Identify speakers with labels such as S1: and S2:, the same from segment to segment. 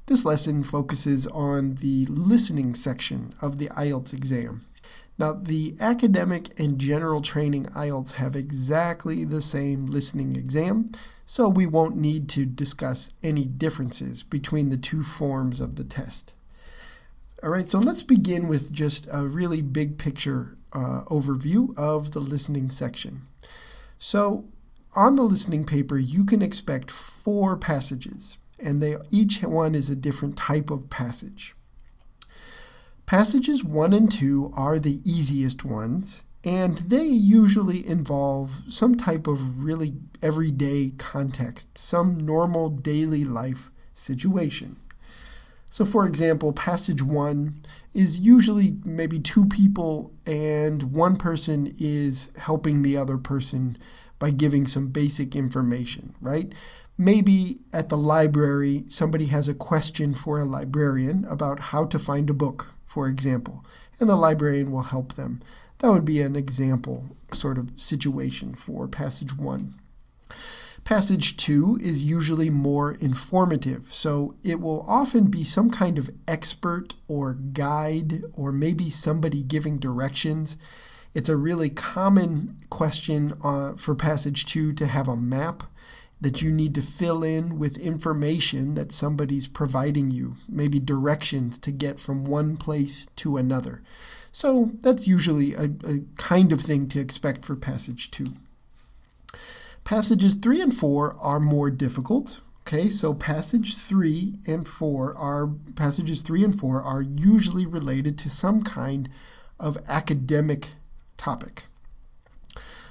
S1: This lesson focuses on the listening section of the IELTS exam. Now, the academic and general training IELTS have exactly the same listening exam, so we won't need to discuss any differences between the two forms of the test. All right, so let's begin with just a really big picture overview of the listening section. So, on the listening paper, you can expect 4 passages, and each one is a different type of passage. Passages 1 and 2 are the easiest ones, and they usually involve some type of really everyday context, some normal daily life situation. So for example, passage 1 is usually maybe 2 people and one person is helping the other person by giving some basic information, right? Maybe at the library, somebody has a question for a librarian about how to find a book, for example, and the librarian will help them. That would be an example sort of situation for passage 1. Passage 2 is usually more informative, so it will often be some kind of expert or guide or maybe somebody giving directions. It's a really common question for passage 2 to have a map that you need to fill in with information that somebody's providing you, maybe directions to get from one place to another. So that's usually a kind of thing to expect for passage 2. Passages 3 and 4 are more difficult. Okay, so passages 3 and 4 are usually related to some kind of academic topic.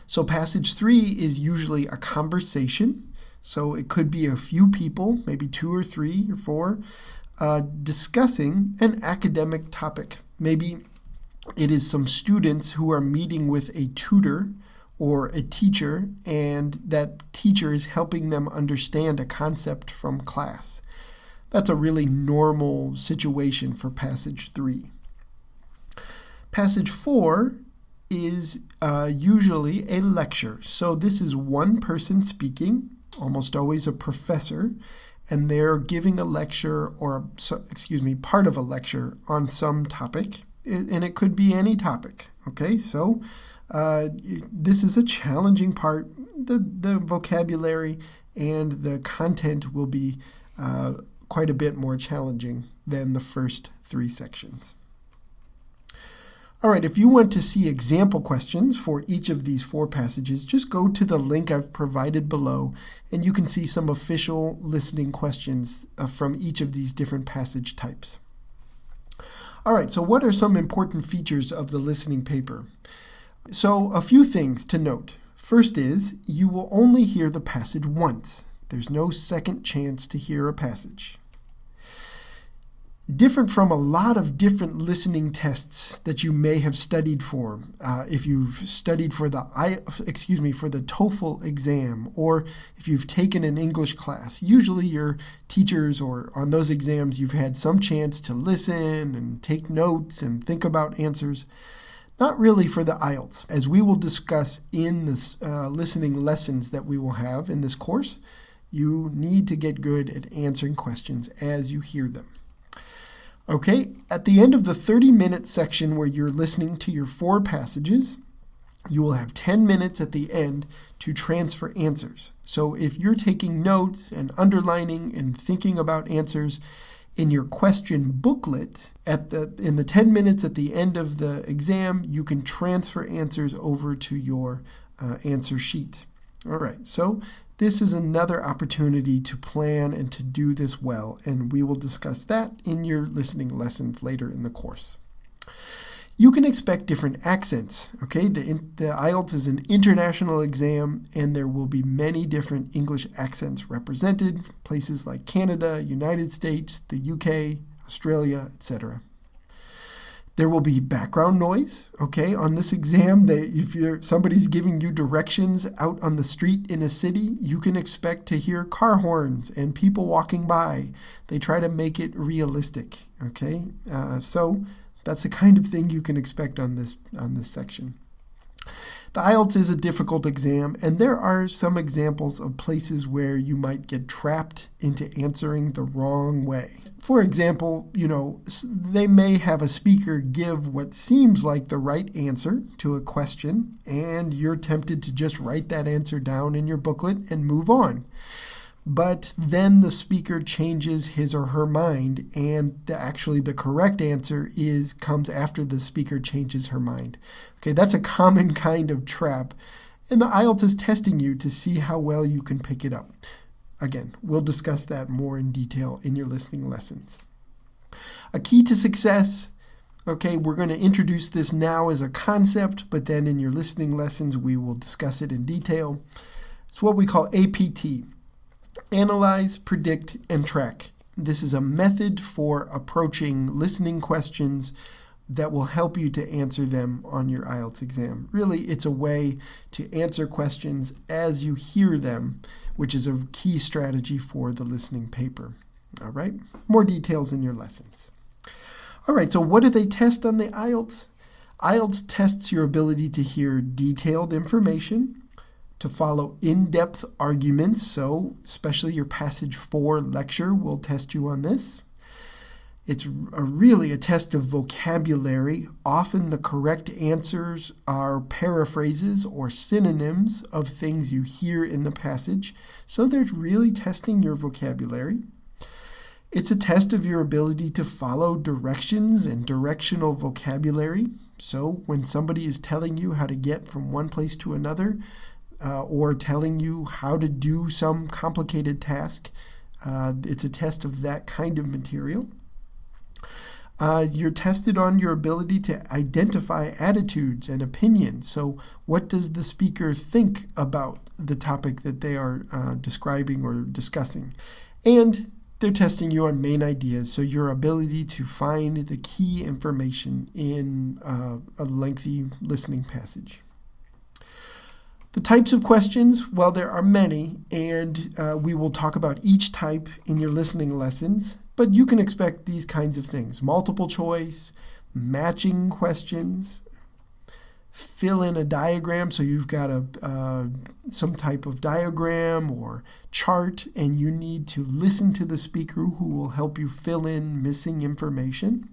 S1: So passage 3 is usually a conversation. So it could be a few people, maybe 2 or 3 or 4, discussing an academic topic. Maybe it is some students who are meeting with a tutor or a teacher, and that teacher is helping them understand a concept from class. That's a really normal situation for passage 3. Passage 4 is usually a lecture. So this is one person speaking, almost always a professor, and they're giving a lecture part of a lecture on some topic, and it could be any topic. Okay, so this is a challenging part. The vocabulary and the content will be quite a bit more challenging than the first 3 sections. All right, if you want to see example questions for each of these 4 passages, just go to the link I've provided below, and you can see some official listening questions from each of these different passage types. All right, so what are some important features of the listening paper? So a few things to note. First is, you will only hear the passage once. There's no second chance to hear a passage. Different from a lot of different listening tests that you may have studied for, if you've studied for the TOEFL exam, or if you've taken an English class. Usually your teachers, or on those exams, you've had some chance to listen and take notes and think about answers. Not really for the IELTS. As we will discuss in this listening lessons that we will have in this course, you need to get good at answering questions as you hear them. Okay, at the end of the 30-minute section where you're listening to your 4 passages, you will have 10 minutes at the end to transfer answers. So if you're taking notes and underlining and thinking about answers in your question booklet, in the 10 minutes at the end of the exam, you can transfer answers over to your answer sheet. All right, so this is another opportunity to plan and to do this well, and we will discuss that in your listening lessons later in the course. You can expect different accents, okay? The IELTS is an international exam, and there will be many different English accents represented, places like Canada, United States, the UK, Australia, etc. There will be background noise, okay? On this exam, if somebody's giving you directions out on the street in a city, you can expect to hear car horns and people walking by. They try to make it realistic, okay? So that's the kind of thing you can expect on this section. The IELTS is a difficult exam, and there are some examples of places where you might get trapped into answering the wrong way. For example, they may have a speaker give what seems like the right answer to a question, and you're tempted to just write that answer down in your booklet and move on. But then the speaker changes his or her mind, and actually the correct answer comes after the speaker changes her mind. Okay, that's a common kind of trap, and the IELTS is testing you to see how well you can pick it up. Again, we'll discuss that more in detail in your listening lessons. A key to success, okay, we're going to introduce this now as a concept, but then in your listening lessons we will discuss it in detail. It's what we call APT, Analyze, Predict, and Track. This is a method for approaching listening questions that will help you to answer them on your IELTS exam. Really, it's a way to answer questions as you hear them, which is a key strategy for the listening paper. All right, more details in your lessons. All right, so what do they test on the IELTS? IELTS tests your ability to hear detailed information, to follow in-depth arguments, so especially your Passage 4 lecture will test you on this. It's really a test of vocabulary. Often the correct answers are paraphrases or synonyms of things you hear in the passage, so they're really testing your vocabulary. It's a test of your ability to follow directions and directional vocabulary. So when somebody is telling you how to get from one place to another, or telling you how to do some complicated task, it's a test of that kind of material. You're tested on your ability to identify attitudes and opinions. So what does the speaker think about the topic that they are describing or discussing? And they're testing you on main ideas, so your ability to find the key information in a lengthy listening passage. The types of questions, well, there are many, and we will talk about each type in your listening lessons, but you can expect these kinds of things: multiple choice, matching questions, fill in a diagram, so you've got some type of diagram or chart, and you need to listen to the speaker who will help you fill in missing information.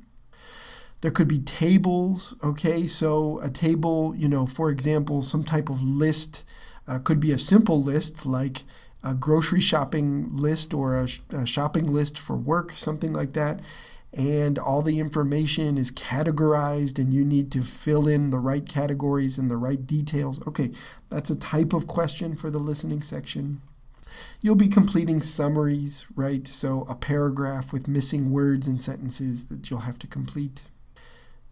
S1: There could be tables, okay? So a table, for example, some type of list could be a simple list like a grocery shopping list or a shopping list for work, something like that. And all the information is categorized and you need to fill in the right categories and the right details. Okay, that's a type of question for the listening section. You'll be completing summaries, right? So a paragraph with missing words and sentences that you'll have to complete.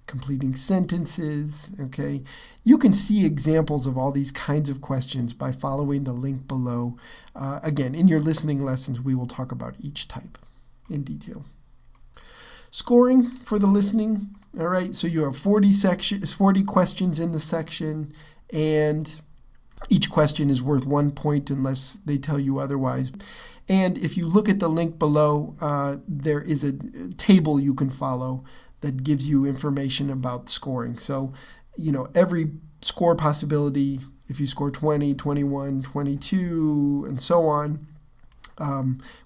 S1: Completing sentences, okay? You can see examples of all these kinds of questions by following the link below. Again, in your listening lessons, we will talk about each type in detail. Scoring for the listening, all right? So you have 40 questions in the section, and each question is worth 1 point unless they tell you otherwise. And if you look at the link below, there is a table you can follow that gives you information about scoring. So, every score possibility, if you score 20, 21, 22, and so on,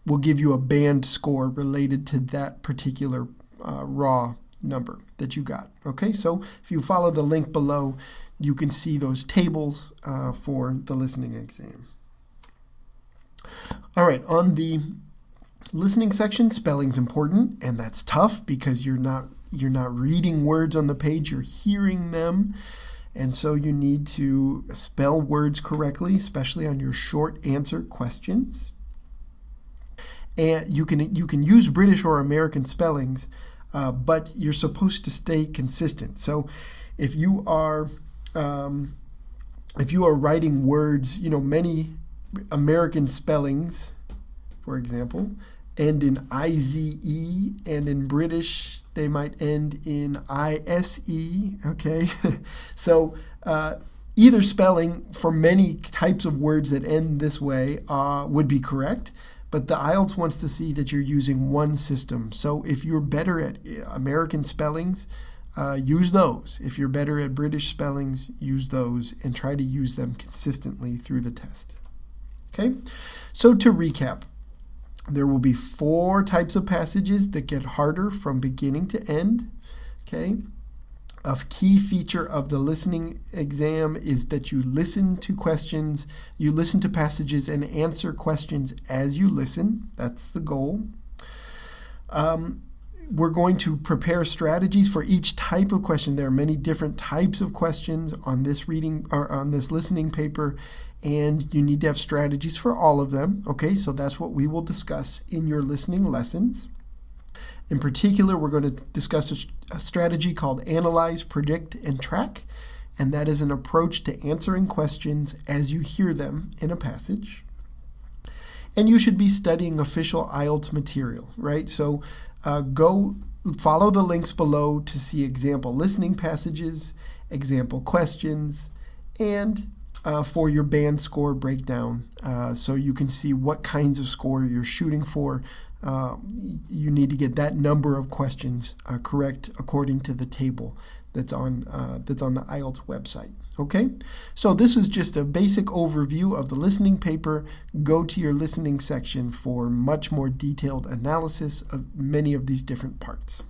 S1: will give you a band score related to that particular raw number that you got. Okay, so if you follow the link below, you can see those tables for the listening exam. All right, on the listening section, spelling's important, and that's tough because you're not reading words on the page, you're hearing them. And so you need to spell words correctly, especially on your short answer questions. And you can use British or American spellings, but you're supposed to stay consistent. So if you are writing words, many American spellings, for example, end in I-Z-E, and in British they might end in I-S-E, okay? So either spelling for many types of words that end this way would be correct, but the IELTS wants to see that you're using one system. So if you're better at American spellings, use those. If you're better at British spellings, use those and try to use them consistently through the test. Okay, so to recap, There will be 4 types of passages that get harder from beginning to end. Okay. A key feature of the listening exam is that you listen to questions, you listen to passages and answer questions as you listen. That's the goal. We're going to prepare strategies for each type of question. There are many different types of questions on this reading or on this listening paper, and you need to have strategies for all of them. Okay, so that's what we will discuss in your listening lessons. In particular, we're going to discuss a strategy called Analyze, Predict, and Track, and that is an approach to answering questions as you hear them in a passage. And you should be studying official IELTS material, right? So go follow the links below to see example listening passages, example questions, and for your band score breakdown, so you can see what kinds of score you're shooting for. You need to get that number of questions correct according to the table that's on the IELTS website. Okay, so this is just a basic overview of the listening paper. Go to your listening section for much more detailed analysis of many of these different parts.